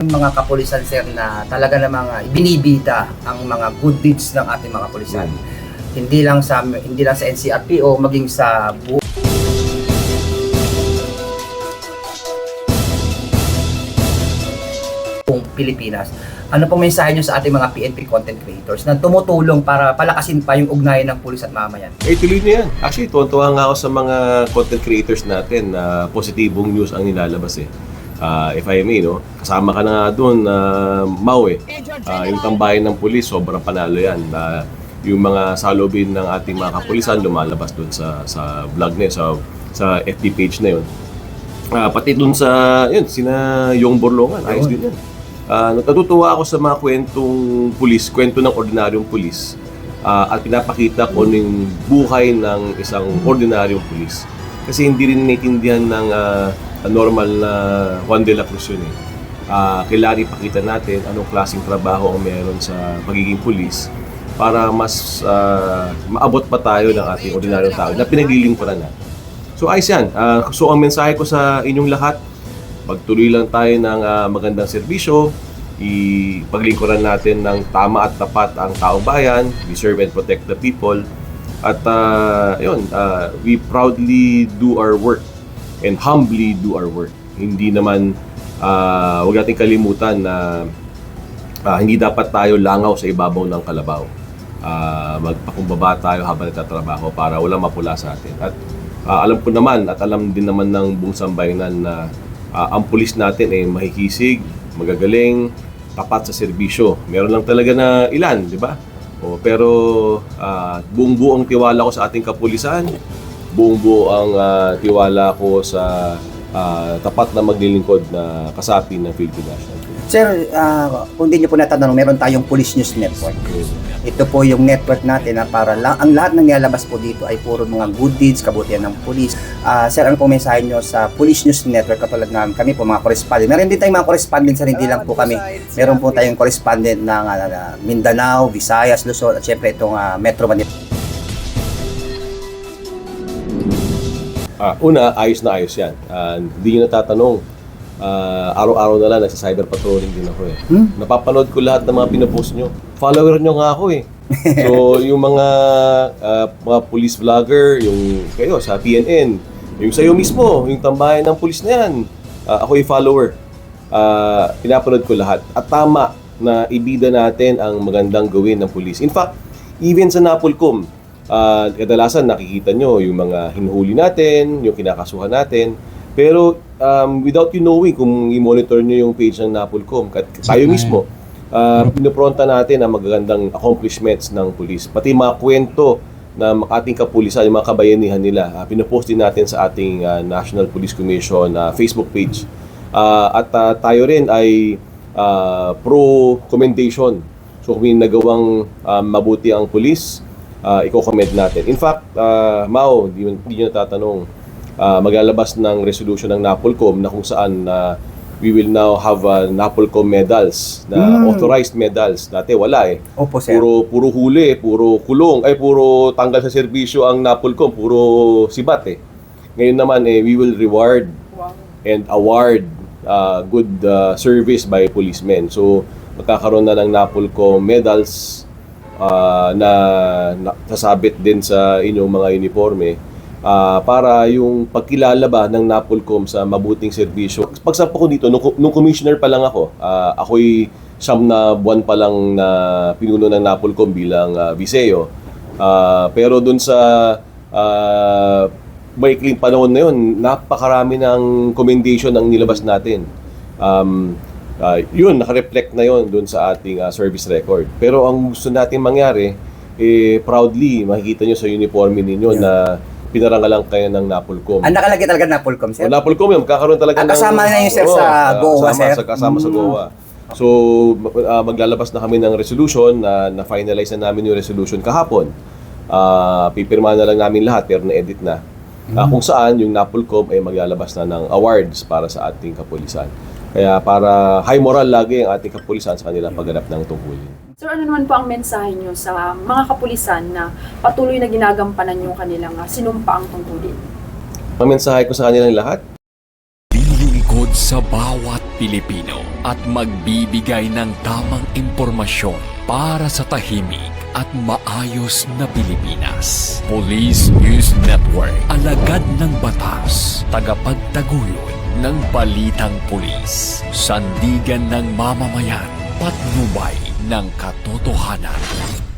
Mga kapulisan sir na talaga namang binibida ang mga good deeds ng ating mga kapulisan. Hindi lang sa NCRPO maging sa buong Pilipinas. Ano pong mensahe nyo sa ating mga PNP content creators na tumutulong para palakasin pa yung ugnayan ng pulis at mamayan? Tuloy na yan. Actually, tuwan-tuwa nga ako sa mga content creators natin na positibong news ang nilalabas if I may, no? Kasama ka na nga doon, Mau yung tambayan ng pulis, sobrang panalo yan. Yung mga salubin ng ating mga kapulisan lumalabas doon sa vlog na yun, sa FB page na yun. Pati doon sa, yun, sina Yung Borlongan, ayos din yan. Natutuwa ako sa mga kwentong pulis, kwento ng ordinaryong pulis. At pinapakita ko yung buhay ng isang ordinaryong pulis. Kasi hindi rin naiintindihan ng normal na Juan de la Cruz yun kailangan ipakita natin anong klaseng trabaho ang meron sa pagiging pulis para mas maabot pa tayo ng ating ordinaryong tao na pinaglilingkuran natin. So ayos yan. So ang mensahe ko sa inyong lahat, pagtuloy lang tayo ng magandang serbisyo, ipaglingkuran natin ng tama at tapat ang taong bayan, we serve and protect the people, at we proudly do our work and humbly do our work. Hindi naman, huwag natin kalimutan na hindi dapat tayo langaw sa ibabaw ng kalabaw. Magpakumbaba tayo habang nagtatrabaho para walang mapula sa atin. At alam ko naman at alam din naman ng buong sambayanan na ang pulis natin ay mahikisig, magagaling, tapat sa serbisyo. Meron lang talaga na ilan, di ba? Pero buong-buo ang tiwala ko sa ating kapulisan, buong-buo ang tiwala ko sa tapat na maglilingkod na kasapi ng Philippine National Police. Sir, kung hindi nyo po natanong, meron tayong Police News Network. Ito po yung network natin na para ang lahat ng nilalabas po dito ay puro mga good deeds, kabutihan ng pulis. Sir, ano po mensahe nyo sa Police News Network kapag kami po mga correspondent? Meron din tayong mga correspondent sa hindi lang po kami. Meron po tayong correspondent ng Mindanao, Visayas, Luzon at syempre itong Metro Manila. Una, ayos na ayos yan. Hindi nyo natatanong. Araw-araw na lang, nagsa-cyber patrolling din ako Napapanood ko lahat ng mga pinapost nyo. Follower nyo nga ako So, yung mga police vlogger, yung kayo sa PNN, yung sa'yo mismo, yung tambayan ng police na yan, ako yung follower. Pinapanood ko lahat. At tama na ibida natin ang magandang gawin ng police. In fact, even sa Napolcom, kadalasan nakikita nyo yung mga hinuhuli natin, yung kinakasuhan natin. Pero without you knowing, kung i-monitor nyo yung page ng Napolcom, tayo mismo, pinupronta natin ang magagandang accomplishments ng police. Pati mga kwento na ating kapulisan, yung mga kabayanihan nila, pinupost din natin sa ating National Police Commission Facebook page. At tayo rin ay pro-commendation. So kung may nagawang mabuti ang police, i-comment natin. In fact, Mau, hindi nyo natatanong, maglalabas ng resolution ng Napolcom na kung saan we will now have Napolcom medals, na authorized medals. Dati wala Opo, sir. Puro huli, puro kulong, puro tanggal sa serbisyo ang Napolcom, puro sibat Ngayon naman we will reward and award good service by policemen. So magkakaroon na ng Napolcom medals na sasabit din sa inyong mga uniforme para yung pagkilala ba ng Napolcom sa mabuting serbisyo. Pagsampo ko dito, nung commissioner pa lang ako, ako'y 9 na buwan pa lang na pinuno ng Napolcom bilang Viseo. Pero dun sa maikling panahon na yun, napakarami ng commendation ang nilabas natin. Yun, nakareflect na yun dun sa ating service record. Pero ang gusto natin mangyari, proudly, makikita nyo sa uniforme ninyo na pinarangalan kayo ng Napolcom. Nakalagay talaga Napolcom, sir? Napolcom yun, magkakaroon talaga ng... Kasama na yun, sir, sa GOA, sir? Kasama sa GOA. So, maglalabas na kami ng resolution, na-finalize na namin yung resolution kahapon. Pipirma na lang namin lahat, pero na-edit na. Kung saan, yung Napolcom ay maglalabas na ng awards para sa ating kapulisan. Kaya para high moral lagi ang ating kapulisan sa kanilang pagganap ng tungkulin. Sir, ano naman po ang mensahe nyo sa mga kapulisan na patuloy na ginagampanan yung kanilang sinumpaang tungkulin? Ang mensahe ko sa kanilang lahat? Lilingkod sa bawat Pilipino. at magbibigay ng tamang impormasyon para sa tahimik at maayos na Pilipinas. Police News Network, alagad ng batas, tagapagtaguyod ng balitang pulis, sandigan ng mamamayan, patnubay ng katotohanan.